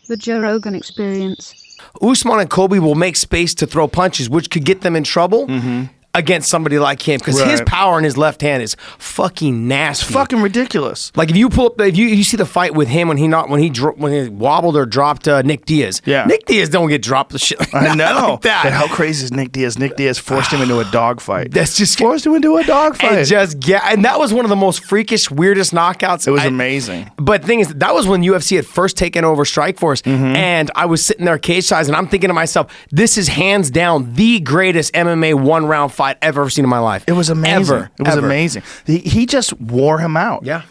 The Joe Rogan Experience. Usman and Colby will make space to throw punches, which could get them in trouble against somebody like him, because his power in his left hand is fucking nasty. It's fucking ridiculous. Like if you pull up, if you see the fight with him when he wobbled or dropped Nick Diaz. Yeah. Nick Diaz don't get dropped the shit. Like I know. like that. But how crazy is Nick Diaz? Nick Diaz forced him into a dogfight. That's just forced him into a dogfight. And that was one of the most freakish, weirdest knockouts. It was amazing. But the thing is, that was when UFC had first taken over Strikeforce, and I was sitting there cage size, and I'm thinking to myself, this is hands down the greatest MMA one-round fight I've ever seen in my life. It was amazing. It was amazing. He just wore him out. Yeah.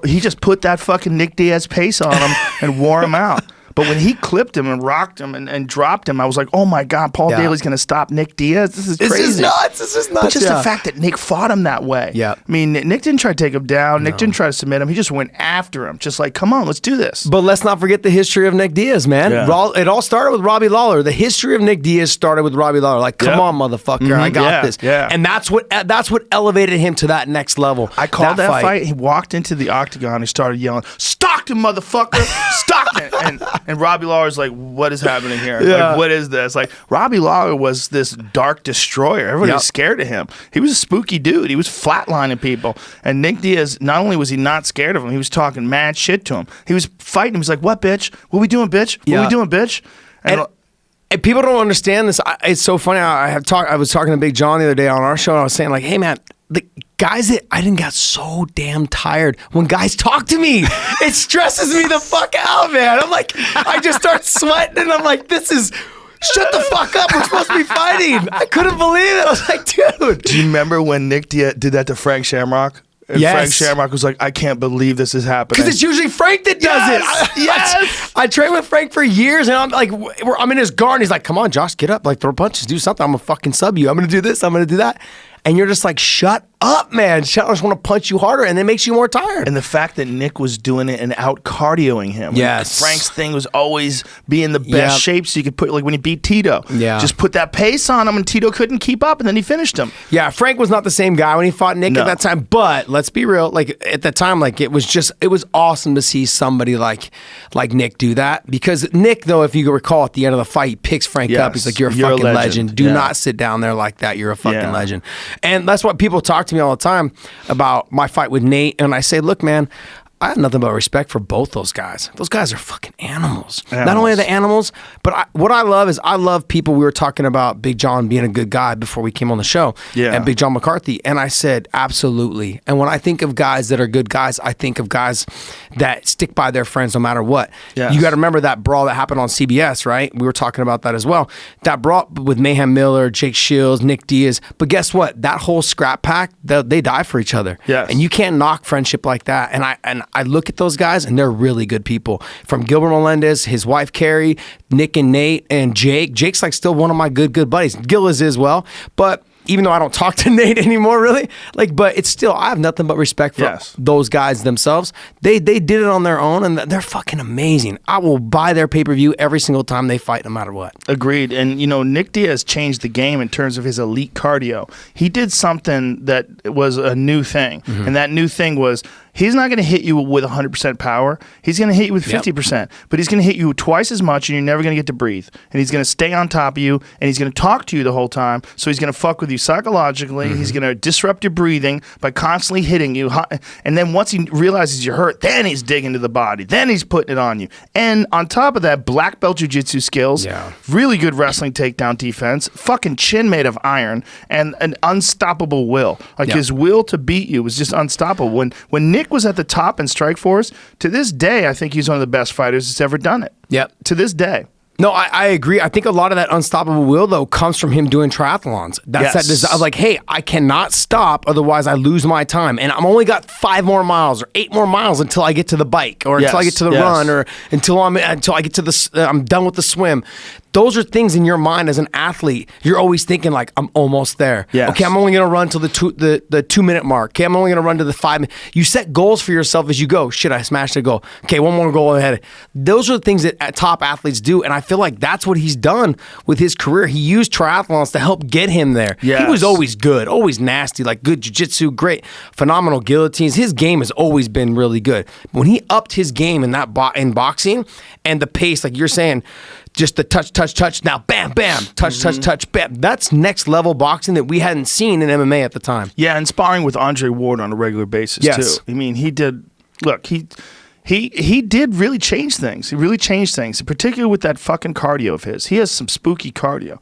He just put that fucking Nick Diaz pace on him and wore him out. But when he clipped him and rocked him and dropped him, I was like, oh my God, Paul Daly's going to stop Nick Diaz? This is crazy. This is nuts. This is nuts. But just the fact that Nick fought him that way. Yeah. I mean, Nick didn't try to take him down. Nick didn't try to submit him. He just went after him. Just like, come on, let's do this. But let's not forget the history of Nick Diaz, man. Yeah. It all started with Robbie Lawler. The history of Nick Diaz started with Robbie Lawler. Like, come on, motherfucker, I got this. Yeah. And that's what elevated him to that next level. I called that fight. He walked into the octagon. He started yelling, "Stockton, motherfucker, Stockton!" and Robbie Lawler's like, what is happening here? Yeah. Like, what is this? Like, Robbie Lawler was this dark destroyer. Everybody was scared of him. He was a spooky dude. He was flatlining people. And Nick Diaz, not only was he not scared of him, he was talking mad shit to him. He was fighting him. He's like, what, bitch? What we doing, bitch? What we doing, bitch? And people don't understand this. It's so funny. I was talking to Big John the other day on our show, and I was saying, like, hey, man, the guys that I didn't got so damn tired when guys talk to me. It stresses me the fuck out, man. I'm like, I just start sweating, and I'm like, this is... Shut the fuck up. We're supposed to be fighting. I couldn't believe it. I was like, dude. Do you remember when Nick Diaz did that to Frank Shamrock? And Frank Shamrock was like, I can't believe this is happening. Because it's usually Frank that does it. Yes. I trained with Frank for years, and I'm like, I'm in his guard, and he's like, come on, Josh, get up. Like, throw punches, do something. I'm going to fucking sub you. I'm going to do this. I'm going to do that. And you're just like, shut up, man. I just want to punch you harder, and it makes you more tired. And the fact that Nick was doing it and out cardioing him. Yes. Frank's thing was always be in the best shape so you could put, like when he beat Tito. Yeah. Just put that pace on him, and Tito couldn't keep up, and then he finished him. Yeah, Frank was not the same guy when he fought Nick at that time. But let's be real, like at that time, like it was awesome to see somebody like Nick do that. Because Nick, though, if you recall at the end of the fight, he picks Frank up. He's like, you're a fucking legend. Do not sit down there like that. You're a fucking legend. And that's what people talk to me all the time about my fight with Nate. And I say, look, man, I have nothing but respect for both those guys. Those guys are fucking animals. Not only are they animals, but what I love is I love people. We were talking about Big John being a good guy before we came on the show. Yeah. And Big John McCarthy. And I said, absolutely. And when I think of guys that are good guys, I think of guys that stick by their friends no matter what. Yes. You got to remember that brawl that happened on CBS, right? We were talking about that as well. That brawl with Mayhem Miller, Jake Shields, Nick Diaz. But guess what? That whole scrap pack, they die for each other. Yes. And you can't knock friendship like that. And I look at those guys, and they're really good people. From Gilbert Melendez, his wife Carrie, Nick and Nate, and Jake. Jake's like still one of my good buddies. Gil is as well. But even though I don't talk to Nate anymore, really, but it's still, I have nothing but respect for those guys themselves. They did it on their own, and they're fucking amazing. I will buy their pay-per-view every single time they fight, no matter what. Agreed. And, Nick Diaz changed the game in terms of his elite cardio. He did something that was a new thing, and that new thing was, he's not going to hit you with 100% power. He's going to hit you with 50%, but he's going to hit you twice as much, and you're never going to get to breathe. And he's going to stay on top of you, and he's going to talk to you the whole time. So he's going to fuck with you psychologically. He's going to disrupt your breathing by constantly hitting you. And then once he realizes you're hurt, then he's digging to the body. Then he's putting it on you. And on top of that, black belt jiu-jitsu skills, really good wrestling takedown defense, fucking chin made of iron, and an unstoppable will. His will to beat you was just unstoppable. When Nick was at the top in Strikeforce, to this day, I think he's one of the best fighters that's ever done it. Yep. To this day. No, I agree. I think a lot of that unstoppable will, though, comes from him doing triathlons. That's that desire. Like, hey, I cannot stop, otherwise I lose my time. And I'm only got 5 more miles or 8 more miles until I get to the bike, or until I get to the run, or until I get to I'm done with the swim. those are things in your mind as an athlete. You're always thinking like, I'm almost there. Yes. Okay, I'm only going to run till the 2-minute mark. Okay, I'm only going to run to the 5 minute. You set goals for yourself as you go. Shit, I smashed a goal. Okay, one more goal ahead. Those are the things that top athletes do, and I feel like that's what he's done with his career. He used triathlons to help get him there. Yes. He was always good, always nasty, like good jiu-jitsu, great, phenomenal guillotines. His game has always been really good. When he upped his game in that in boxing and the pace, like you're saying, just the touch, now bam, bam, touch, bam. That's next level boxing that we hadn't seen in MMA at the time. Yeah, and sparring with Andre Ward on a regular basis too. I mean, he did. Look, he did really change things. He really changed things, particularly with that fucking cardio of his. He has some spooky cardio.